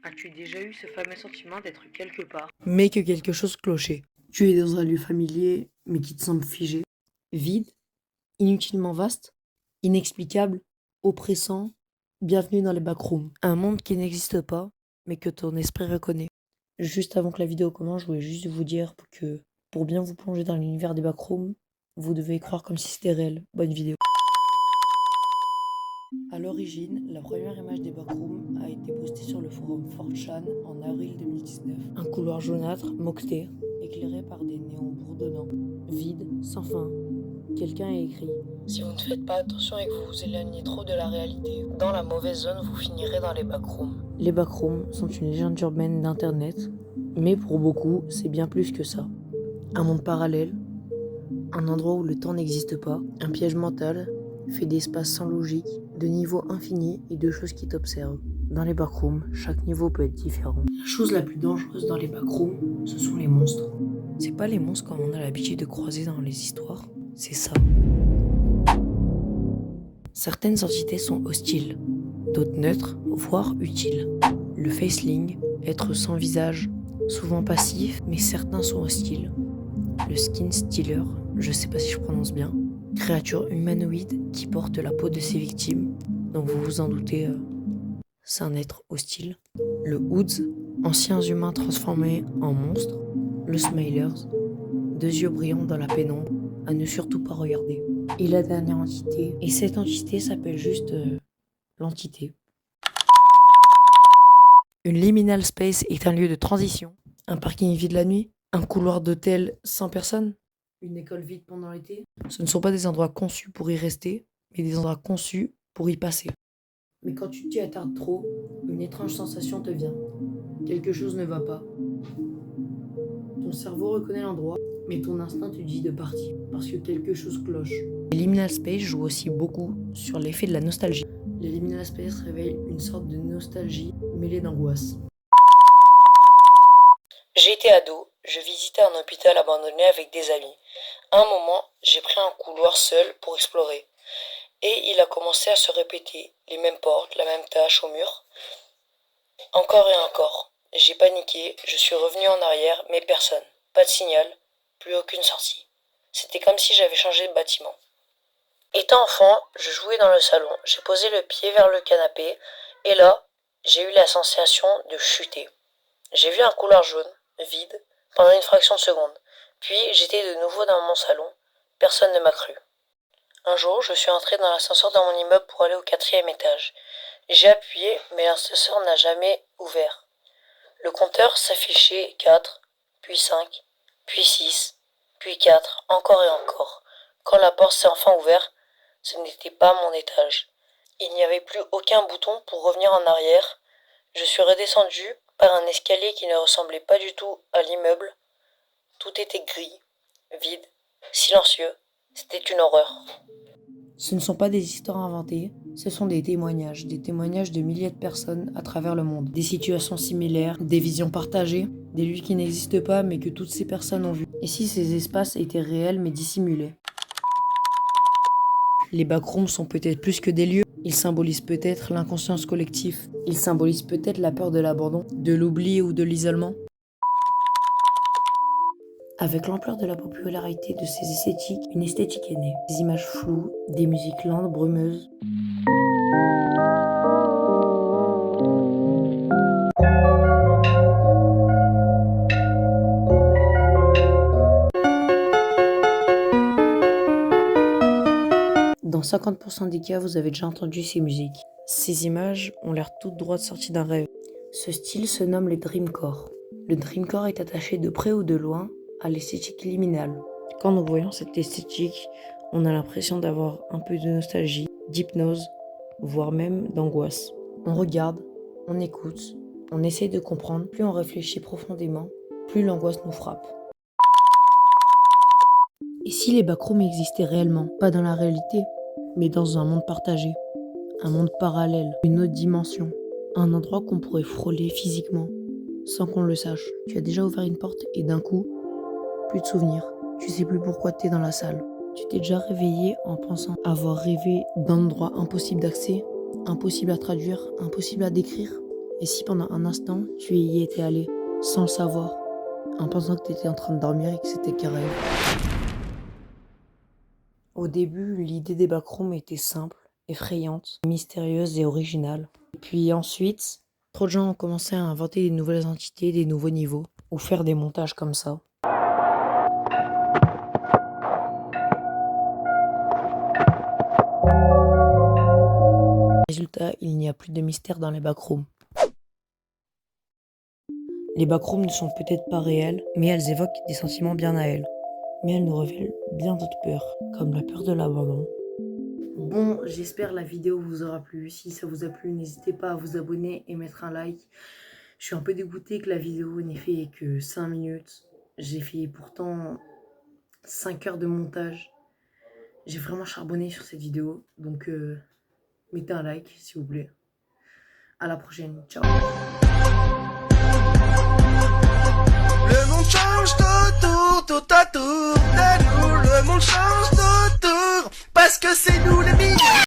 As-tu déjà eu ce fameux sentiment d'être quelque part, mais que quelque chose clochait? Tu es dans un lieu familier, mais qui te semble figé, vide, inutilement vaste, inexplicable, oppressant. Bienvenue dans les backrooms. Un monde qui n'existe pas, mais que ton esprit reconnaît. Juste avant que la vidéo commence, je voulais juste vous dire que pour bien vous plonger dans l'univers des backrooms, vous devez croire comme si c'était réel. Bonne vidéo. À l'origine, la première image des backrooms a été postée sur le forum 4chan en avril 2019. Un couloir jaunâtre, moqueté, éclairé par des néons bourdonnants, vide, sans fin. Quelqu'un a écrit « Si vous ne faites pas attention et que vous vous éloignez trop de la réalité, dans la mauvaise zone, vous finirez dans les backrooms. » Les backrooms sont une légende urbaine d'internet, mais pour beaucoup, c'est bien plus que ça. Un monde parallèle, un endroit où le temps n'existe pas, un piège mental, fait d'espaces sans logique, de niveaux infinis et de choses qui t'observent. Dans les backrooms, chaque niveau peut être différent. La chose la plus dangereuse dans les backrooms, ce sont les monstres. C'est pas les monstres comme on a l'habitude de croiser dans les histoires, c'est ça. Certaines entités sont hostiles, d'autres neutres, voire utiles. Le faceling, être sans visage, souvent passif, mais certains sont hostiles. Le skin stealer, je sais pas si je prononce bien, créature humanoïde qui porte la peau de ses victimes, donc vous vous en doutez, c'est un être hostile. Le Hoods, anciens humains transformés en monstres. Le Smilers, deux yeux brillants dans la pénombre, à ne surtout pas regarder. Et la dernière entité, et cette entité s'appelle juste l'entité. Une liminal space est un lieu de transition, un parking vide la nuit, un couloir d'hôtel sans personne, une école vide pendant l'été. Ce ne sont pas des endroits conçus pour y rester, mais des endroits conçus pour y passer. Mais quand tu t'y attardes trop, une étrange sensation te vient. Quelque chose ne va pas. Ton cerveau reconnaît l'endroit, mais ton instinct te dit de partir, parce que quelque chose cloche. Les liminal space jouent aussi beaucoup sur l'effet de la nostalgie. Les liminal space réveillent une sorte de nostalgie mêlée d'angoisse. J'étais ado, je visitais un hôpital abandonné avec des amis. À un moment, j'ai pris un couloir seul pour explorer. Et il a commencé à se répéter, les mêmes portes, la même tâche au mur. Encore et encore. J'ai paniqué, je suis revenu en arrière, mais personne. Pas de signal, plus aucune sortie. C'était comme si j'avais changé de bâtiment. Étant enfant, je jouais dans le salon. J'ai posé le pied vers le canapé, et là, j'ai eu la sensation de chuter. J'ai vu un couloir jaune, vide, pendant une fraction de seconde. Puis j'étais de nouveau dans mon salon. Personne ne m'a cru. Un jour, je suis entré dans l'ascenseur dans mon immeuble pour aller au 4e étage. J'ai appuyé, mais l'ascenseur n'a jamais ouvert. Le compteur s'affichait 4, puis 5, puis 6, puis 4, encore et encore. Quand la porte s'est enfin ouverte, ce n'était pas mon étage. Il n'y avait plus aucun bouton pour revenir en arrière. Je suis redescendu par un escalier qui ne ressemblait pas du tout à l'immeuble. Tout était gris, vide, silencieux. C'était une horreur. Ce ne sont pas des histoires inventées, ce sont des témoignages de milliers de personnes à travers le monde. Des situations similaires, des visions partagées, des lieux qui n'existent pas mais que toutes ces personnes ont vus. Et si ces espaces étaient réels mais dissimulés? Les backrooms sont peut-être plus que des lieux, ils symbolisent peut-être l'inconscience collective, ils symbolisent peut-être la peur de l'abandon, de l'oubli ou de l'isolement. Avec l'ampleur de la popularité de ces esthétiques, une esthétique est née. Des images floues, des musiques lentes, brumeuses. Dans 50% des cas, vous avez déjà entendu ces musiques. Ces images ont l'air toutes droites sorties d'un rêve. Ce style se nomme le dreamcore. Le dreamcore est attaché de près ou de loin à l'esthétique liminale. Quand nous voyons cette esthétique, on a l'impression d'avoir un peu de nostalgie, d'hypnose, voire même d'angoisse. On regarde, on écoute, on essaie de comprendre. Plus on réfléchit profondément, plus l'angoisse nous frappe. Et si les backrooms existaient réellement, pas dans la réalité, mais dans un monde partagé, un monde parallèle, une autre dimension, un endroit qu'on pourrait frôler physiquement, sans qu'on le sache. Tu as déjà ouvert une porte et d'un coup, plus de souvenirs. Tu sais plus pourquoi tu es dans la salle. Tu t'es déjà réveillé en pensant avoir rêvé d'un endroit impossible d'accès, impossible à traduire, impossible à décrire. Et si pendant un instant, tu y étais allé, sans le savoir, en pensant que tu étais en train de dormir et que c'était qu'un rêve? Au début, l'idée des backrooms était simple, effrayante, mystérieuse et originale. Et puis ensuite, trop de gens ont commencé à inventer des nouvelles entités, des nouveaux niveaux, ou faire des montages comme ça. Résultat, il n'y a plus de mystère dans les backrooms. Les backrooms ne sont peut-être pas réels, mais elles évoquent des sentiments bien à elles. Mais elles nous révèlent bien d'autres peurs, comme la peur de l'abandon. Bon, j'espère la vidéo vous aura plu. Si ça vous a plu, n'hésitez pas à vous abonner et mettre un like. Je suis un peu dégoûté que la vidéo n'ait fait que 5 minutes. J'ai fait pourtant 5 heures de montage. J'ai vraiment charbonné sur cette vidéo. Donc, mettez un like, s'il vous plaît. À la prochaine. Ciao. Le monde change d'autour, tout autour de nous. Le monde change d'autour parce que c'est